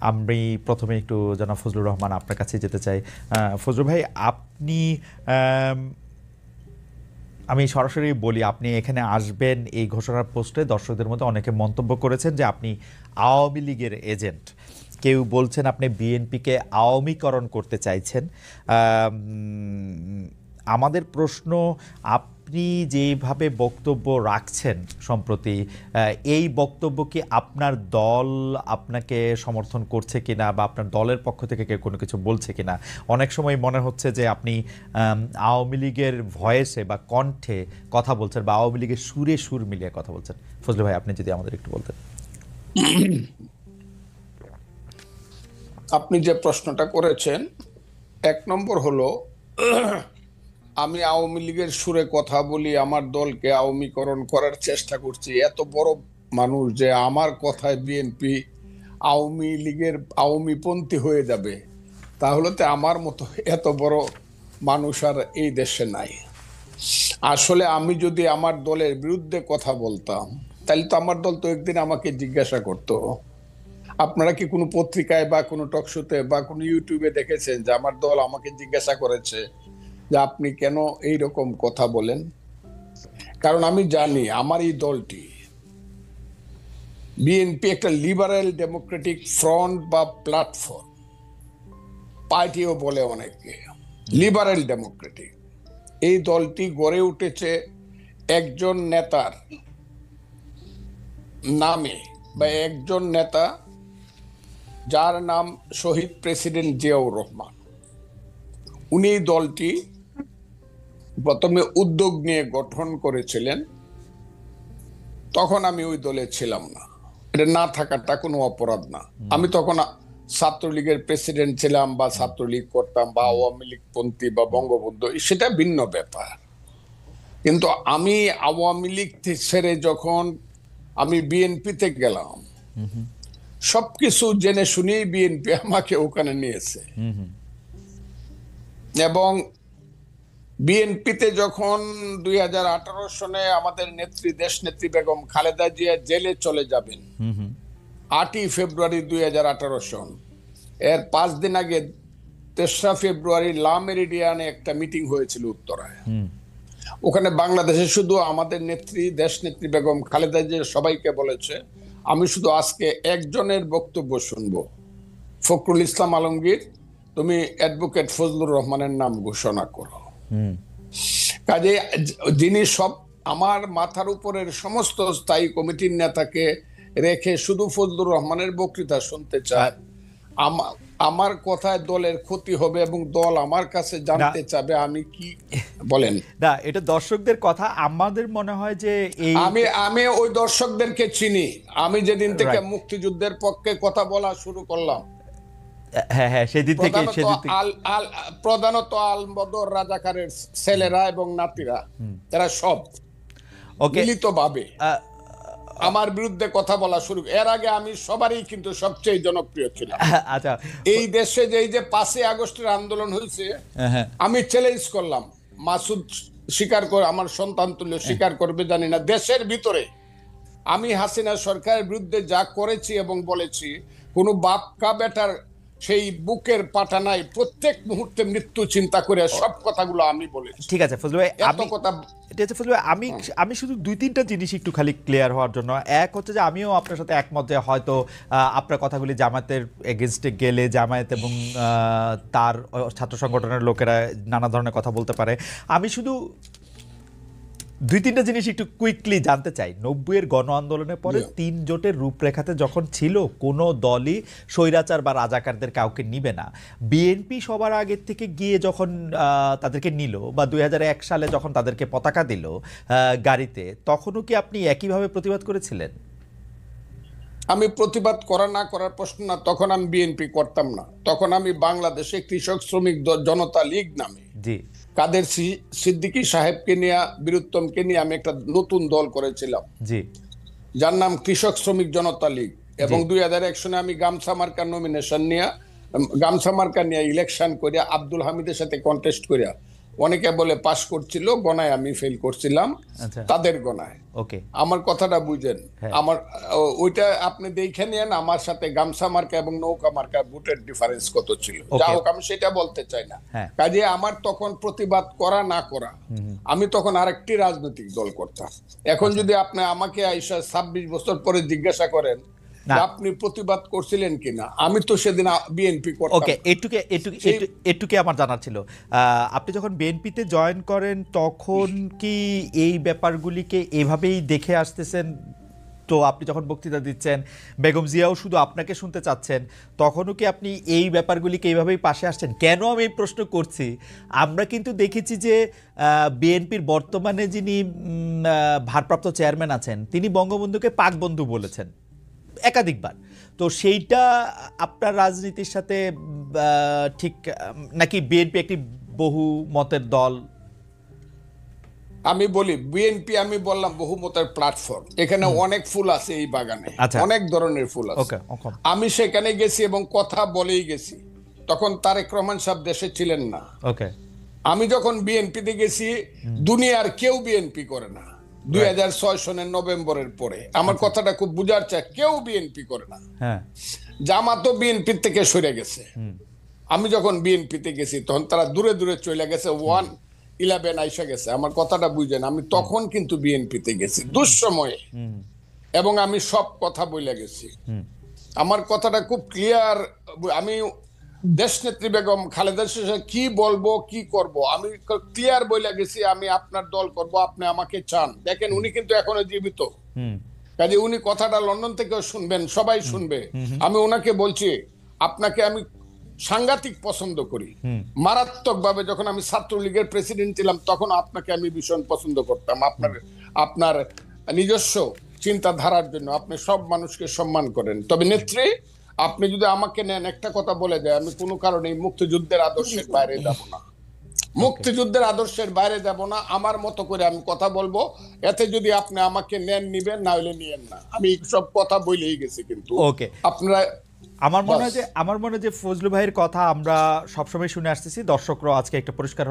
আমি প্রথমে একটু জনাব ফজলুর রহমান আপনার কাছে যেতে চাই। ফজলুর ভাই, আপনি আমি সরাসরি বলি, আপনি এখানে আসবেন এই ঘোষণার পোস্টে দর্শকদের মধ্যে অনেকে মন্তব্য করেছেন যে আপনি আওয়ামী লীগের এজেন্ট। কেউ বলছেন আপনি বিএনপিকে আওয়ামীকরণ করতে চাইছেন। আমাদের প্রশ্ন, আপনি যেভাবে বক্তব্য রাখছেন সম্প্রতি, এই বক্তব্য কি আপনার দল আপনাকে সমর্থন করছে কিনা বা আপনার দলের পক্ষ থেকে কেউ কোনো কিছু বলছে কিনা? অনেক সময় মনে হচ্ছে যে আপনি আওয়ামী লীগের ভয়েসে বা কণ্ঠে কথা বলছেন বা আওয়ামী লীগের সুরে সুর মিলিয়ে কথা বলছেন। ফজলু ভাই, আপনি যদি আমাদের একটু বলতেন। আপনি যে প্রশ্নটা করেছেন, 1 নম্বর হলো, আমি আওয়ামী লীগের সুরে কথা বলি, আমার দলকে আওয়ামীকরণ করার চেষ্টা করছি। এত বড় মানুষ যে আমার কথায় বিএনপি আওয়ামী লীগের আওয়ামীপন্থী হয়ে যাবে, তাহলে তো আমার মতো এত বড় মানুষ আর এই দেশে নাই। আসলে আমি যদি আমার দলের বিরুদ্ধে কথা বলতাম, তাহলে তো আমার দল তো একদিন আমাকে জিজ্ঞাসা করতো। আপনারা কি কোনো পত্রিকায় বা কোনো টকশোতে বা কোনো ইউটিউবে দেখেছেন যে আমার দল আমাকে জিজ্ঞাসা করেছে যে আপনি কেন এই রকম কথা বলেন? কারণ আমি জানি আমার এই দলটি, বিএনপি, একটা লিবারেল ডেমোক্রেটিক ফ্রন্ট বা প্ল্যাটফর্ম, পার্টিও বলে অনেকে, লিবারেল ডেমোক্রেটিক। এই দলটি গড়ে উঠেছে একজন নেতার নামে, বা একজন নেতা যার নাম শহীদ প্রেসিডেন্ট জিয়াউর রহমান। উনি দলটি প্রথমে উদ্যোগ নিয়ে গঠন করেছিলেন। তখন আমি ওই দলে ছিলাম না, এটা না থাকাটা কোনো অপরাধ না। আমি তখন ছাত্রলীগের প্রেসিডেন্ট ছিলাম বা ছাত্রলীগ করতাম বা আওয়ামী লীগ পন্থী বা বঙ্গবন্ধু, সেটা ভিন্ন ব্যাপার। কিন্তু আমি আওয়ামী লীগ ছেড়ে যখন আমি বিএনপিতে গেলাম, সবকিছু জেনে শুনেই বিএনপি আমাকে ওখানে নিয়েছে। এবং বিএনপিতে যখন 2018 সনে আমাদের নেত্রী, দেশ নেত্রী বেগম খালেদা জিয়া জেলে চলে যাবেন 8ই ফেব্রুয়ারি 2018 সন, এর 5 দিন আগে 3রা ফেব্রুয়ারি লা মেরিডিয়ানে একটা মিটিং হয়েছিল উত্তরায়। ওখানে বাংলাদেশে শুধু আমাদের নেত্রী, দেশ নেত্রী বেগম খালেদা জিয়া সবাইকে বলেছে, আমি শুধু আজকে একজনের বক্তব্য শুনবো, ফখরুল ইসলাম আলমগীর, তুমি অ্যাডভোকেট ফজলুর রহমানের নাম ঘোষণা করো। কাজে যিনি সব আমার মাথার উপরের সমস্ত স্থায়ী কমিটির নেতাকে রেখে শুধু ফজলুর রহমানের বক্তৃতা শুনতে চায়, আমার কথায় দলের ক্ষতি হবে এবং দল আমার কাছে জানতে চাবে আমি কি বলেন। না, এটা দর্শকদের কথা। আমাদের মনে হয় যে এই আমি ওই দর্শকদেরকে চিনি। আমি যেদিন থেকে মুক্তিযুদ্ধের পক্ষে কথা বলা শুরু করলাম, হ্যাঁ, সেদিন থেকে প্রধানত আলবদর রাজাকারের ছেলেরা এবং নাতিরা, এরা সব মিলিতভাবে আমার বিরুদ্ধে কথা বলা শুরু। এর আগে আমি সবারই কিন্তু সবচেয়ে জনপ্রিয় ছিলাম। আচ্ছা, এই দেশে যে 5ই আগস্টের আন্দোলন হয়েছে, আমি চ্যালেঞ্জ করলাম, মাসুদ স্বীকার করে, আমার সন্তান তুল্য স্বীকার করবে জানি না, দেশের ভিতরে আমি হাসিনা সরকারের বিরুদ্ধে যা করেছি এবং বলেছি, কোনো বাপকা বেটার সেই বুকের পাটা নাই, প্রত্যেক মুহূর্তে মৃত্যু চিন্তা করে সব কথাগুলো আমি বলেছি। ঠিক আছে ফজলু ভাই, আমি শুধু 2-3টা জিনিস একটু খালি ক্লিয়ার হওয়ার জন্য। এক হচ্ছে যে আমিও আপনার সাথে একমত যে হয়তো আপনার কথাগুলি জামায়াতের এগেনস্টে গেলে জামায়াত এবং তার ছাত্র সংগঠনের লোকেরা নানা ধরনের কথা বলতে পারে। আমি শুধু 2-3টা জিনিস একটু কুইকলি জানতে চাই। 90-এর গণ আন্দোলনের পরে 3 জোটের রূপরেখাতে যখন ছিল, কোনো দলই স্বৈরাচার বা রাজাকারদের কাউকে নিবে না। বিএনপি সবার আগের থেকে গিয়ে যখন তাদেরকে নিল, বা 2001 সালে যখন তাদেরকে পতাকা দিল গাড়িতে, তখনও কি আপনি একইভাবে প্রতিবাদ করেছিলেন? আমি প্রতিবাদ করা না করার প্রশ্ন না, তখন আমি বিএনপি করতাম না। তখন আমি বাংলাদেশে কৃষক শ্রমিক জনতা লীগ নামে কাদের সিদ্দিকী সাহেবকে নিয়ে, বীরুত্তমকে নিয়ে আমি একটা নতুন দল করেছিলাম, যার নাম কৃষক শ্রমিক জনতা লীগ। এবং 2001 সনে আমি গামছা মার্কার নমিনেশন নিয়ে, গামছা মার্কা নিয়ে ইলেকশন করিয়া আব্দুল হামিদের সাথে কন্টেস্ট করিয়া অনেকে বলে পাশ করছিল, গণায় আমি ফেল করছিলাম, আচ্ছা, তাদের গণায়। ওকে, আমার কথাটা বুঝেন। হ্যাঁ, আমার ওইটা আপনি দেখে নেন আমার সাথে গামছা মার্কা এবং নৌকা মার্কা ভোটের ডিফারেন্স কত ছিল। যা ওকে, হোক, আমি সেটা বলতে চাই না। হ্যাঁ, কাজে আমার তখন প্রতিবাদ করা না করা, আমি তখন আরেকটি রাজনৈতিক দল করতাম। এখন আচ্ছা, যদি আপনি আমাকে আইসা 26 বছর পরে জিজ্ঞাসা করেন না, যে আপনি প্রতিবাদ করছিলেন কিনা, আমি তো সেদিন বিএনপি করতাম ওকে, না। সেই এটুকে আমার জানার ছিল। আপনি যখন বিএনপিতে জয়েন করেন তখন কি এই ব্যাপারগুলিকে এভাবেই দেখে আসতেছেন? তো আপনি যখন বক্তৃতা দিচ্ছেন, বেগম জিয়াও শুধু আপনাকে শুনতে চাচ্ছেন, তখনও কি আপনি এই ব্যাপারগুলিকে এইভাবেই পাশে আসছেন? কেন আমি এই প্রশ্ন করছি, আমরা কিন্তু দেখেছি যে বিএনপির বর্তমানে যিনি ভারপ্রাপ্ত চেয়ারম্যান আছেন, তিনি বঙ্গবন্ধুকে পাক বন্ধু বলেছেন একাধিকবার। তো সেইটা আপনার রাজনীতির সাথে ঠিক নাকি বিএনপি একটি বহু মতের দল? আমি বলি, বিএনপি আমি বললাম বহুমতের প্ল্যাটফর্ম। এখানে অনেক ফুল আছে এই বাগানে, আচ্ছা, অনেক ধরনের ফুল আছে। ওকে, ওকে, আমি সেখানে গেছি এবং কথা বলেই গেছি। তখন তারেক রহমান সাহেব দেশে ছিলেন না। ওকে, আমি যখন বিএনপিতে গেছি, দুনিয়ার কেউ বিএনপি করে না। 2006 সনের নভেম্বরের পরে আমার কথাটা খুব বুঝার চাই, কেউ বিএনপি করে না। হ্যাঁ, জামাতও বিএনপি থেকে সরে গেছে। আমি যখন বিএনপিতে গেছি তখন তারা দূরে দূরে চলে গেছে, 1-11 আইসা গেছে। আমার কথাটা বুঝেন, আমি তখন কিন্তু বিএনপিতে গেছি দুঃসময়ে, এবং আমি সব কথা বলে গেছি। আমার কথাটা খুব ক্লিয়ার। আমি দেশনেত্রী বেগম খালেদা জিয়া কি বলবো কি করব আমি ক্লিয়ার বলে গেছি, আমি আপনার দল করব, আপনি আমাকে চান। দেখেন, উনি কিন্তু এখনো জীবিত, কাজে উনি কথাটা লন্ডন থেকেও শুনবেন, সবাই শুনবে। আমি ওনাকে বলছি, আপনাকে আমি সাংঘাতিক পছন্দ করি, মারাত্মক ভাবে। যখন আমি ছাত্রলীগের প্রেসিডেন্ট ছিলাম তখন আপনাকে আমি ভীষণ পছন্দ করতাম। আপনার নিজস্ব চিন্তাধারার জন্য আপনি সব মানুষকে সম্মান করেন। তবে নেত্রী, আপনি যদি আমাকে নেন, একটা কথা বলে যায়, আমি কোনো কারণে মুক্তিযুদ্ধের আদর্শের বাইরে যাব না। মুক্তিযুদ্ধের আদর্শের বাইরে যাব না। আমার মতো করে আমি কথা বলবো। এতে যদি আপনি আমাকে নেন নিবেন, না হলে নিয়েন না। আমি সব কথা বলেই গেছি। কিন্তু ওকে, আপনারা, আমার মনে হয় যে ফজলু ভাইয়ের কথা আমরা সবসময় শুনে আসতেছি, দর্শকরাও আজকে একটা পরিষ্কার